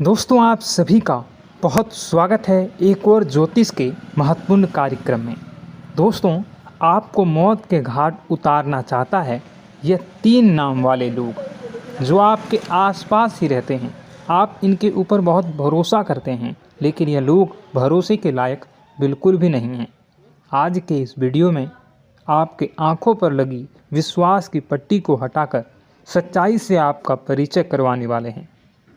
दोस्तों, आप सभी का बहुत स्वागत है एक और ज्योतिष के महत्वपूर्ण कार्यक्रम में। दोस्तों, आपको मौत के घाट उतारना चाहता है यह 3 नाम वाले लोग जो आपके आसपास ही रहते हैं। आप इनके ऊपर बहुत भरोसा करते हैं, लेकिन यह लोग भरोसे के लायक बिल्कुल भी नहीं हैं। आज के इस वीडियो में आपके आंखों पर लगी विश्वास की पट्टी को हटाकर सच्चाई से आपका परिचय करवाने वाले हैं।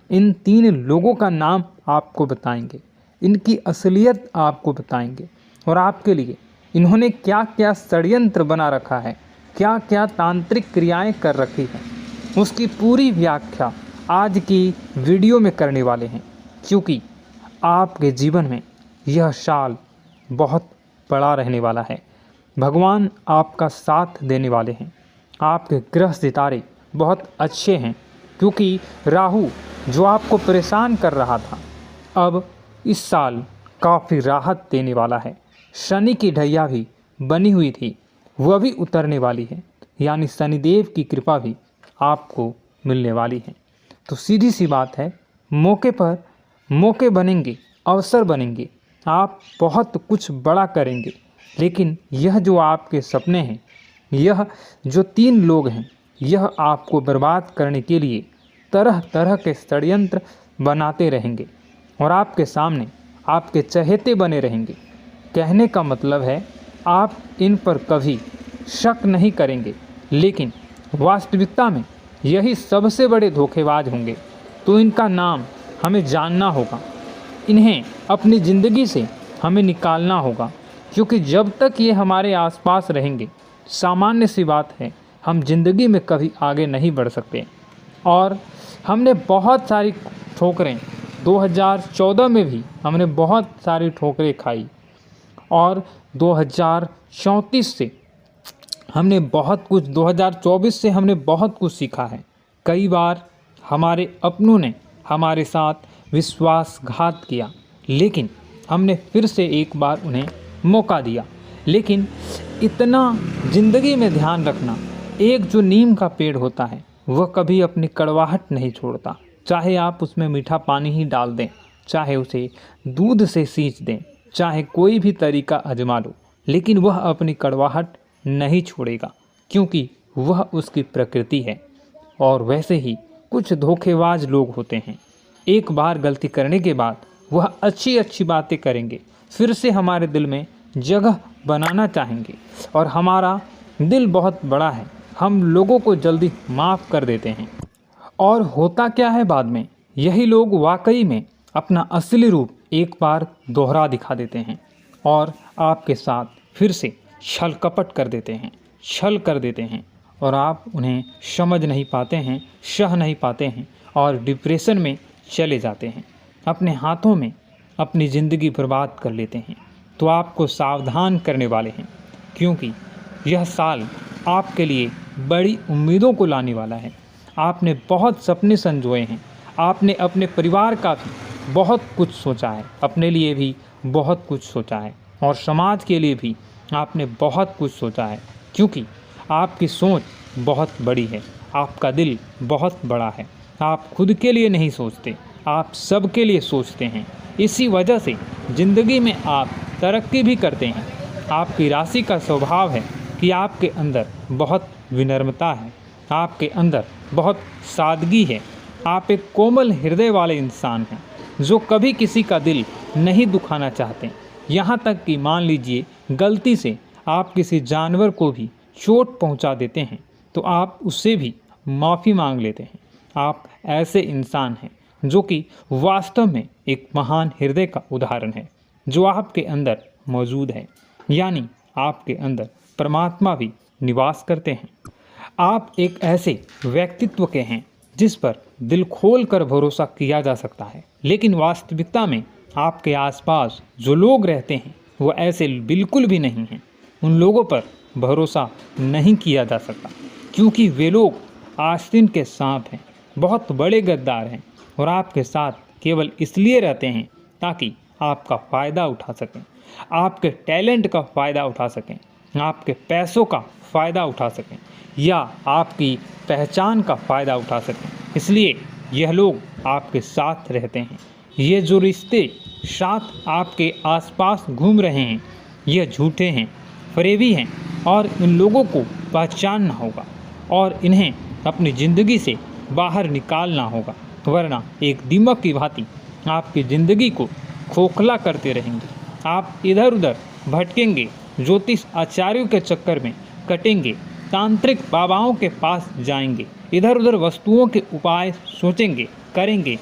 इन 3 लोगों का नाम आपको बताएंगे, इनकी असलियत आपको बताएंगे और आपके लिए इन्होंने क्या क्या षड्यंत्र बना रखा है, क्या क्या तांत्रिक क्रियाएं कर रखी हैं, उसकी पूरी व्याख्या आज की वीडियो में करने वाले हैं। क्योंकि आपके जीवन में यह साल बहुत बड़ा रहने वाला है। भगवान आपका साथ देने वाले हैं। आपके ग्रह सितारे बहुत अच्छे हैं, क्योंकि राहु जो आपको परेशान कर रहा था अब इस साल काफ़ी राहत देने वाला है। शनि की ढैया भी बनी हुई थी, वह भी उतरने वाली है, यानी शनिदेव की कृपा भी आपको मिलने वाली है। तो सीधी सी बात है, मौके पर मौके बनेंगे, अवसर बनेंगे, आप बहुत कुछ बड़ा करेंगे। लेकिन यह जो आपके सपने हैं, यह जो 3 लोग हैं, यह आपको बर्बाद करने के लिए तरह तरह के षड्यंत्र बनाते रहेंगे और आपके सामने आपके चहेते बने रहेंगे। कहने का मतलब है, आप इन पर कभी शक नहीं करेंगे, लेकिन वास्तविकता में यही सबसे बड़े धोखेबाज होंगे। तो इनका नाम हमें जानना होगा, इन्हें अपनी ज़िंदगी से हमें निकालना होगा, क्योंकि जब तक ये हमारे आसपास रहेंगे, सामान्य सी बात है, हम जिंदगी में कभी आगे नहीं बढ़ सकते। और हमने बहुत सारी ठोकरें 2014 में भी हमने बहुत सारी ठोकरें खाई, और 2034 से हमने बहुत कुछ 2024 से हमने बहुत कुछ सीखा है। कई बार हमारे अपनों ने हमारे साथ विश्वासघात किया, लेकिन हमने फिर से एक बार उन्हें मौका दिया। लेकिन इतना ज़िंदगी में ध्यान रखना, एक जो नीम का पेड़ होता है वह कभी अपनी कड़वाहट नहीं छोड़ता। चाहे आप उसमें मीठा पानी ही डाल दें, चाहे उसे दूध से सींच दें, चाहे कोई भी तरीका आजमा लो, लेकिन वह अपनी कड़वाहट नहीं छोड़ेगा, क्योंकि वह उसकी प्रकृति है। और वैसे ही कुछ धोखेबाज लोग होते हैं, एक बार गलती करने के बाद वह अच्छी अच्छी बातें करेंगे, फिर से हमारे दिल में जगह बनाना चाहेंगे। और हमारा दिल बहुत बड़ा है, हम लोगों को जल्दी माफ़ कर देते हैं। और होता क्या है बाद में, यही लोग वाकई में अपना असली रूप एक बार दोहरा दिखा देते हैं और आपके साथ फिर से छल कपट कर देते हैं, छल कर देते हैं, और आप उन्हें समझ नहीं पाते हैं, सह नहीं पाते हैं और डिप्रेशन में चले जाते हैं, अपने हाथों में अपनी ज़िंदगी बर्बाद कर लेते हैं। तो आपको सावधान करने वाले हैं, क्योंकि यह साल आपके लिए बड़ी उम्मीदों को लाने वाला है। आपने बहुत सपने संजोए हैं, आपने अपने परिवार का भी बहुत कुछ सोचा है, अपने लिए भी बहुत कुछ सोचा है, और समाज के लिए भी आपने बहुत कुछ सोचा है, क्योंकि आपकी सोच बहुत बड़ी है, आपका दिल बहुत बड़ा है। आप खुद के लिए नहीं सोचते, आप सबके लिए सोचते हैं। इसी वजह से ज़िंदगी में आप तरक्की भी करते हैं। आपकी राशि का स्वभाव है कि आपके अंदर बहुत विनम्रता है, आपके अंदर बहुत सादगी है। आप एक कोमल हृदय वाले इंसान हैं, जो कभी किसी का दिल नहीं दुखाना चाहते। यहाँ तक कि मान लीजिए गलती से आप किसी जानवर को भी चोट पहुँचा देते हैं, तो आप उससे भी माफ़ी मांग लेते हैं। आप ऐसे इंसान हैं जो कि वास्तव में एक महान हृदय का उदाहरण है, जो आपके अंदर मौजूद है, यानी आपके अंदर परमात्मा भी निवास करते हैं। आप एक ऐसे व्यक्तित्व के हैं जिस पर दिल खोल कर भरोसा किया जा सकता है, लेकिन वास्तविकता में आपके आसपास जो लोग रहते हैं वो ऐसे बिल्कुल भी नहीं हैं। उन लोगों पर भरोसा नहीं किया जा सकता, क्योंकि वे लोग आस्तीन के सांप हैं, बहुत बड़े गद्दार हैं, और आपके साथ केवल इसलिए रहते हैं ताकि आपका फ़ायदा उठा सकें, आपके टैलेंट का फ़ायदा उठा सकें, आपके पैसों का फ़ायदा उठा सकें, या आपकी पहचान का फ़ायदा उठा सकें। इसलिए यह लोग आपके साथ रहते हैं। ये जो रिश्ते साथ आपके आसपास घूम रहे हैं, यह झूठे हैं, फरेबी हैं और इन लोगों को पहचानना होगा और इन्हें अपनी ज़िंदगी से बाहर निकालना होगा, वरना एक दीमक की भांति आपकी ज़िंदगी को खोखला करते रहेंगे। आप इधर उधर भटकेंगे, ज्योतिष आचार्यों के चक्कर में कटेंगे, तांत्रिक बाबाओं के पास जाएंगे, इधर उधर वस्तुओं के उपाय सोचेंगे, करेंगे।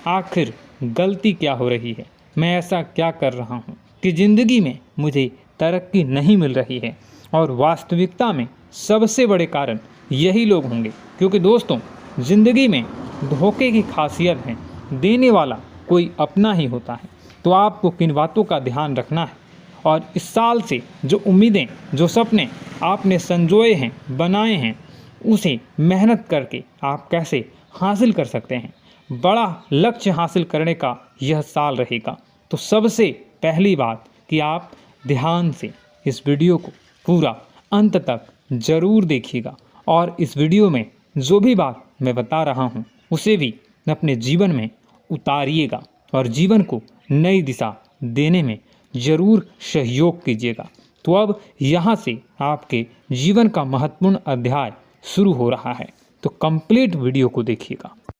आखिर गलती क्या हो रही है? मैं ऐसा क्या कर रहा हूँ कि ज़िंदगी में मुझे तरक्की नहीं मिल रही है? और वास्तविकता में सबसे बड़े कारण यही लोग होंगे, क्योंकि दोस्तों ज़िंदगी में धोखे की खासियत है, देने वाला कोई अपना ही होता है। तो आपको किन बातों का ध्यान रखना है और इस साल से जो उम्मीदें, जो सपने आपने संजोए हैं, बनाए हैं, उसे मेहनत करके आप कैसे हासिल कर सकते हैं। बड़ा लक्ष्य हासिल करने का यह साल रहेगा। तो सबसे पहली बात कि आप ध्यान से इस वीडियो को पूरा अंत तक ज़रूर देखिएगा और इस वीडियो में जो भी बात मैं बता रहा हूँ उसे भी अपने जीवन में उतारिएगा और जीवन को नई दिशा देने में ज़रूर सहयोग कीजिएगा। तो अब यहाँ से आपके जीवन का महत्वपूर्ण अध्याय शुरू हो रहा है, तो कंप्लीट वीडियो को देखिएगा।